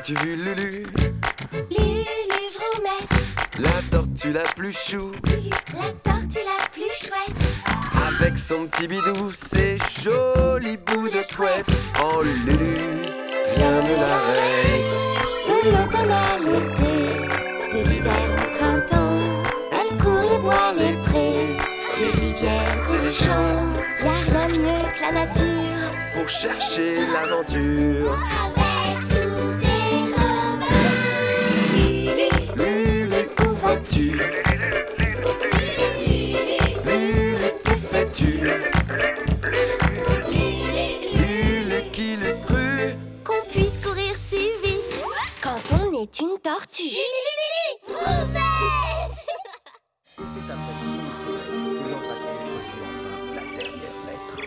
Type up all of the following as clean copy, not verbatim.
As-tu vu Lulu? Lulu Vroumette, La tortue la plus chou, la tortue la plus chouette. avec son petit bidou, ses jolis bouts de couette. Oh Lulu, rien ne l'arrête. De l'automne à l'été, de l'hiver au printemps, elle court les bois, les prés, les rivières et les champs. Y'a rien de mieux que la nature, Pour chercher l'aventure. avec tous ses copains. Lulu, où vas-tu? Lulu, que fais-tu? Lulu, qui l'eût cru? Qu'on puisse courir si vite quand on est une tortue. C'est après que Lord reçut enfin la dernière lettre.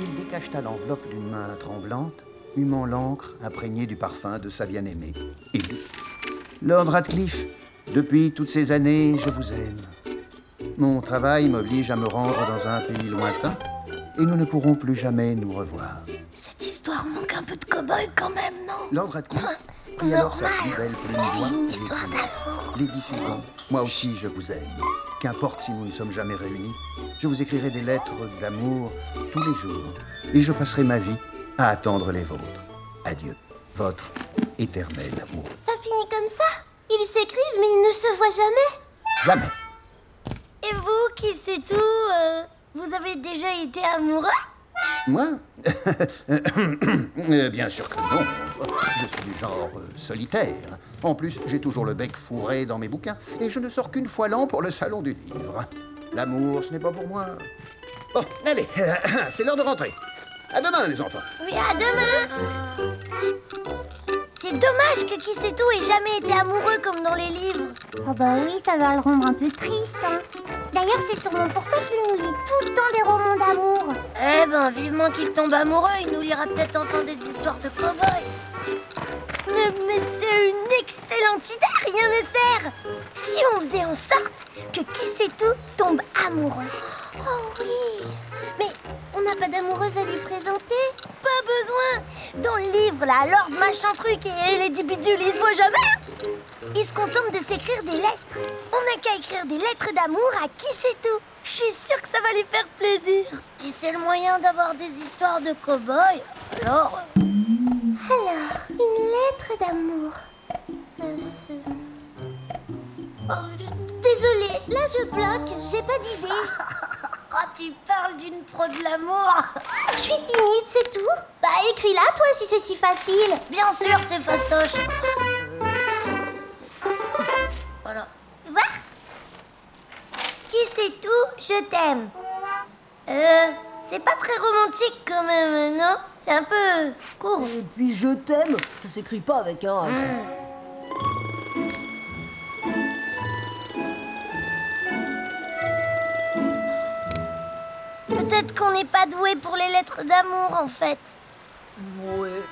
Il décacheta l'enveloppe d'une main tremblante, humant l'encre imprégnée du parfum de sa bien-aimée, et lut. Lord Radcliffe, depuis toutes ces années, je vous aime. Mon travail m'oblige à me rendre dans un pays lointain, et nous ne pourrons plus jamais nous revoir. Cette histoire manque un peu de cow-boy quand même, non? Lord Radcliffe prit alors sa Normal. plus belle plume C'est d'oie une et histoire écrivit. d'amour. Lady Susan, moi aussi je vous aime. Qu'importe si nous ne sommes jamais réunis, je vous écrirai des lettres d'amour tous les jours. Et je passerai ma vie à attendre les vôtres. Adieu, votre éternel amour. Ça finit comme ça? Ils s'écrivent mais ils ne se voient jamais. Jamais. Et vous, qui sait tout, vous avez déjà été amoureux? Moi Bien sûr que non. Je suis du genre solitaire. En plus, j'ai toujours le bec fourré dans mes bouquins. Et je ne sors qu'une fois l'an pour le salon du livre. L'amour, ce n'est pas pour moi. Bon, allez, c'est l'heure de rentrer. À demain, les enfants. Oui, à demain. C'est dommage que qui sait tout ait jamais été amoureux comme dans les livres. Oh bah oui, ça va le rendre un peu triste, hein. D'ailleurs, c'est sûrement pour ça qu'il nous lit tout le temps des romans d'amour. Eh ben, vivement qu'il tombe amoureux, il nous lira peut-être enfin des histoires de cow-boys. Mais c'est une excellente idée, rien ne sert. Si on faisait en sorte que qui sait tout tombe amoureux. Oh oui. Mais on n'a pas d'amoureuse à lui présenter? Pas besoin. Dans le livre, là, Lord Machin Truc et Lady Bidule, ils se voient jamais. Ils se contentent de s'écrire des lettres. On n'a qu'à écrire des lettres d'amour à qui sait tout. Je suis sûre que ça va lui faire plaisir. Si c'est le moyen d'avoir des histoires de cow-boys, alors... Alors, une lettre d'amour. Désolée, là je bloque, j'ai pas d'idée. Quand tu parles d'une pro de l'amour... Je suis timide, c'est tout. Bah écris-la toi si c'est si facile. Bien sûr, c'est fastoche. Voilà. Va. Qui sait tout, je t'aime. C'est pas très romantique quand même, non? C'est un peu court. Et puis je t'aime, ça s'écrit pas avec un H. Peut-être qu'on n'est pas doué pour les lettres d'amour, en fait. Ouais.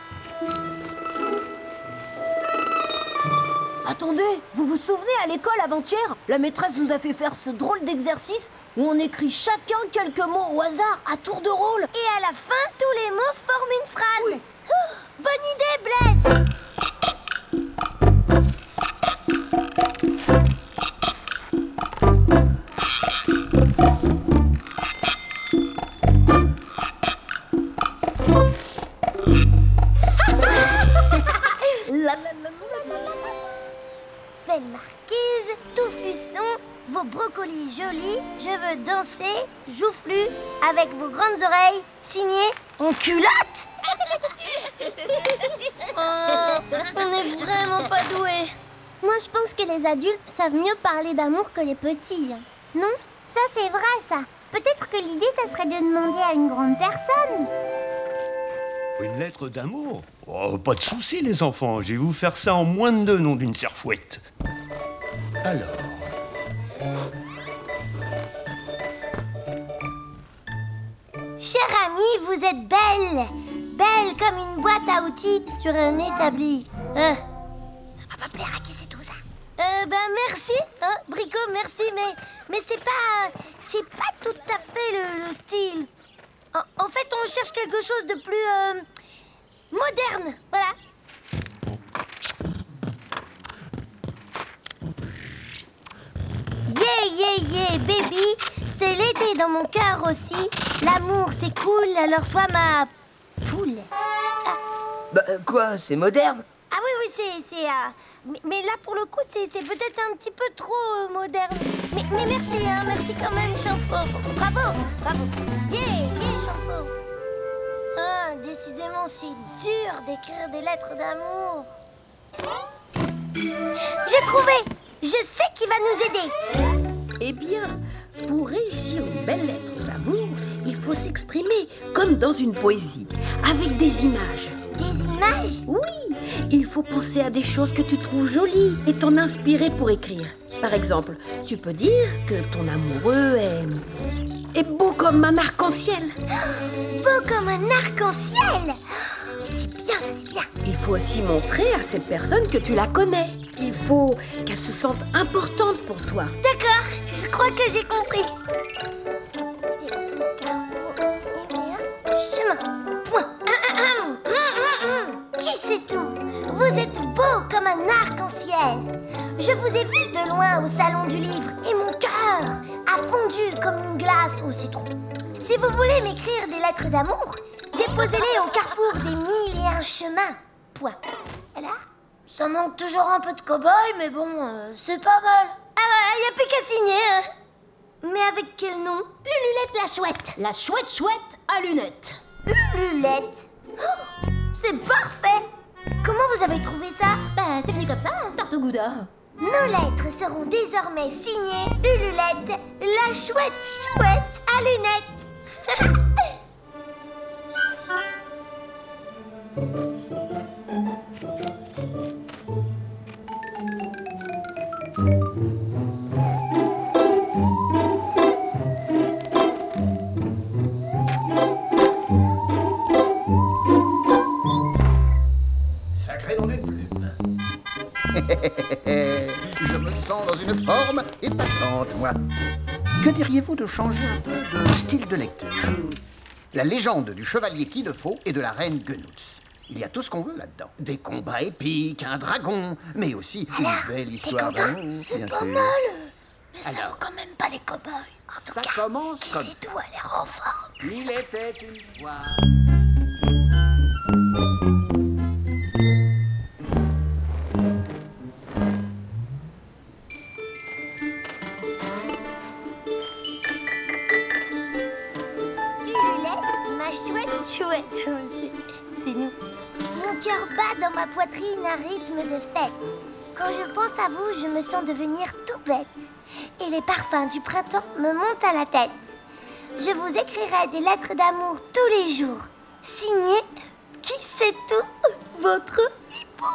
Attendez, vous vous souvenez à l'école avant-hier, la maîtresse nous a fait faire ce drôle d'exercice où on écrit chacun quelques mots au hasard à tour de rôle. Et à la fin, tous les mots forment une phrase. Oui. Oh, bonne idée, Blaise. Belle marquise, tout fusson, vos brocolis jolis, je veux danser, joufflu, avec vos grandes oreilles, signé en culotte. Oh, on est vraiment pas doués. Moi je pense que les adultes savent mieux parler d'amour que les petits. Non? Ça c'est vrai ça. Peut-être que l'idée ça serait de demander à une grande personne. Une lettre d'amour? Oh, pas de souci, les enfants. Je vais vous faire ça en moins de 2, nom d'une serfouette. Alors... Chère amie, vous êtes belle. Belle comme une boîte à outils sur un établi. Ça va pas plaire à qui c'est tout ça? Merci, hein, Brico, merci, mais c'est pas tout à fait le style. En fait, on cherche quelque chose de plus moderne, voilà. dans mon cœur aussi. L'amour, c'est cool, alors sois ma poule. Bah, quoi, c'est moderne? Ah oui, c'est... Mais là, pour le coup, c'est peut-être un petit peu trop moderne. Mais merci, hein, merci quand même, Chamfo. Bravo. Yeah, Chamfo. Ah, décidément, c'est dur d'écrire des lettres d'amour. J'ai trouvé! Je sais qui va nous aider. Eh bien, pour réussir une belle lettre d'amour, il faut s'exprimer comme dans une poésie, avec des images. Des images? Oui, il faut penser à des choses que tu trouves jolies et t'en inspirer pour écrire. Par exemple, tu peux dire que ton amoureux est beau comme un arc-en-ciel. Beau comme un arc-en-ciel! C'est bien, ça, c'est bien. Il faut aussi montrer à cette personne que tu la connais. Il faut qu'elle se sente importante pour toi. D'accord, je crois que j'ai compris. Chemin, point. Qui c'est tout? Vous êtes beau comme un arc-en-ciel. Je vous ai vu de loin au salon du livre et mon cœur a fondu comme une glace au citron. Si vous voulez m'écrire des lettres d'amour, déposez-les au carrefour des 1001 chemins. Point. Et là, ça manque toujours un peu de cow-boy, mais bon, c'est pas mal. Ah ouais, y a plus qu'à signer, hein. Mais avec quel nom? Ululette la chouette. La chouette à lunettes. Ululette. Oh, c'est parfait. Comment vous avez trouvé ça? Bah, c'est venu comme ça, tarte au gouda. Nos lettres seront désormais signées Ululette, la chouette à lunettes. Sacré nom d'une plume. Je me sens dans une forme épatante, moi. Que diriez-vous de changer un peu de style de lecture? La légende du chevalier Qui de Faux et de la reine Guenouts. Il y a tout ce qu'on veut là-dedans. Des combats épiques, un dragon, mais aussi une belle histoire d'amour, C'est bien pas sûr. mal. Mais ça Alors, vaut quand même pas les cow-boys. En tout ça cas, commence qui comme c'est ça. tout a l'air en forme. Il était une fois... Ululette, ma chouette. C'est nous. Mon cœur bat dans ma poitrine à rythme de fête. Quand je pense à vous, je me sens devenir tout bête. Et les parfums du printemps me montent à la tête. Je vous écrirai des lettres d'amour tous les jours. Signé, qui sait tout, votre hippo.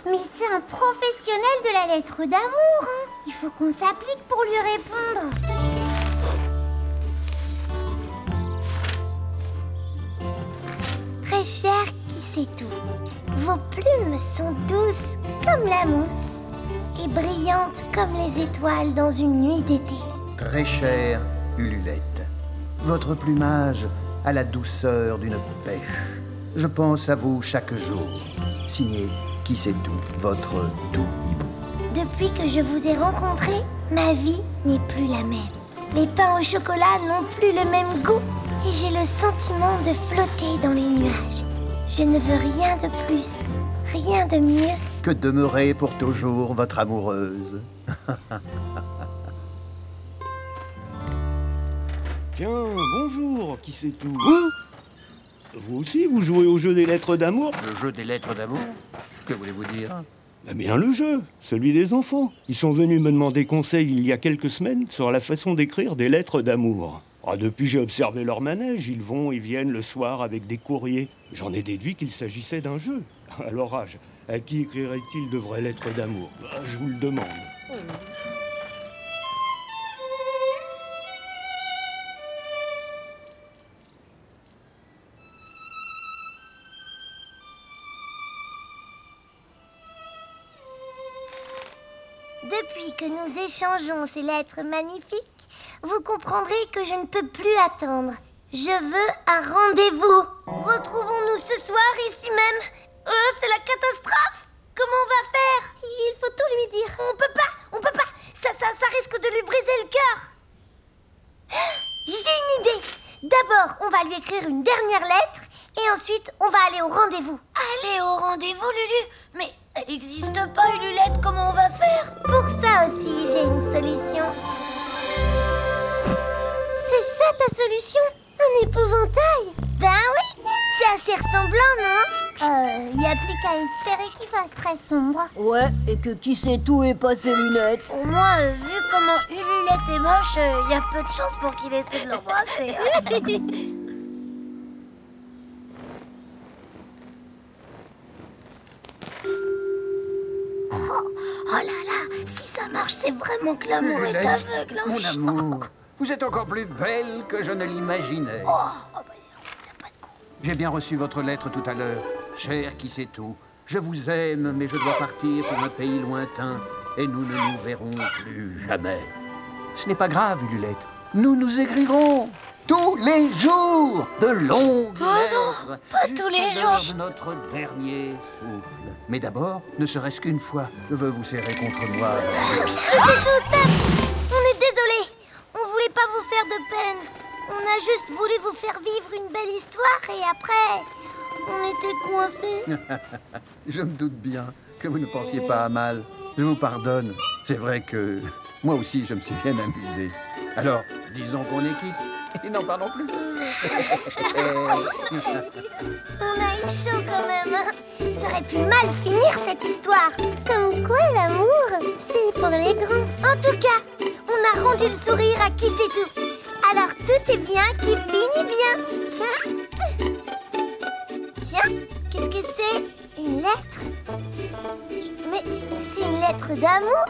Mais c'est un professionnel de la lettre d'amour, hein. Il faut qu'on s'applique pour lui répondre. Très cher, qui sait tout. Vos plumes sont douces comme la mousse et brillantes comme les étoiles dans une nuit d'été. Très chère Ululette, votre plumage a la douceur d'une pêche. Je pense à vous chaque jour. Signé Qui sait tout, votre doux hibou. Depuis que je vous ai rencontré, ma vie n'est plus la même. Les pains au chocolat n'ont plus le même goût et j'ai le sentiment de flotter dans les nuages. Je ne veux rien de plus, rien de mieux. Que demeurer pour toujours votre amoureuse. Tiens, bonjour, qui c'est tout? Vous aussi, vous jouez au jeu des lettres d'amour? Le jeu des lettres d'amour? Que voulez-vous dire? Eh bien, le jeu, celui des enfants. Ils sont venus me demander conseil il y a quelques semaines sur la façon d'écrire des lettres d'amour. Ah, depuis j'ai observé leur manège, ils vont et viennent le soir avec des courriers. J'en ai déduit qu'il s'agissait d'un jeu. À leur âge, à qui écrirait-il de vraies lettres d'amour? Je vous le demande. Depuis que nous échangeons ces lettres magnifiques, vous comprendrez que je ne peux plus attendre. Je veux un rendez-vous. Retrouvons-nous ce soir ici même. C'est la catastrophe. Comment on va faire? Il faut tout lui dire. On peut pas. Ça risque de lui briser le cœur. Alors, on va lui écrire une dernière lettre et ensuite, on va aller au rendez-vous. Aller au rendez-vous, Lulu? Mais elle n'existe pas, une Lulette, comment on va faire? Pour ça aussi, j'ai une solution. C'est ça ta solution? Un épouvantail? Ben oui, c'est assez ressemblant, non? Y a plus qu'à espérer qu'il fasse très sombre. Ouais, et que qui sait tout ait pas ses lunettes. Au moins, vu comment Ululette est moche, y a peu de chance pour qu'il essaie de l'embrasser. Oh là là, si ça marche, c'est vraiment que l'amour est Ululette, aveugle. Hein. mon amour, vous êtes encore plus belle que je ne l'imaginais. J'ai bien reçu votre lettre tout à l'heure. Cher qui sait tout, je vous aime, mais je dois partir pour un pays lointain et nous ne nous verrons plus jamais. Ce n'est pas grave, Ululette. Nous nous écrirons tous les jours de longues lettres. pas tous les jours. De notre dernier souffle. Mais d'abord, ne serait-ce qu'une fois, je veux vous serrer contre moi. C'est tout, Steph. On est désolé. On voulait pas vous faire de peine. On a juste voulu vous faire vivre une belle histoire et après, on était coincés. Je me doute bien que vous ne pensiez pas à mal. Je vous pardonne. C'est vrai que moi aussi, je me suis bien amusé. Alors, disons qu'on est quitte et n'en parlons plus. On a eu chaud quand même. Hein. Ça aurait pu mal finir cette histoire. Comme quoi l'amour, c'est pour les grands. En tout cas, on a rendu le sourire à qui c'est tout. Alors tout est bien qui finit bien. Tiens, qu'est-ce que c'est? Une lettre? Mais c'est une lettre d'amour.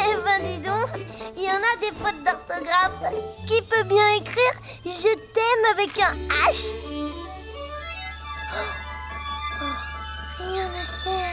Eh ben dis donc, il y en a des fautes d'orthographe. Qui peut bien écrire « Je t'aime » avec un H? Oh, rien ne sert.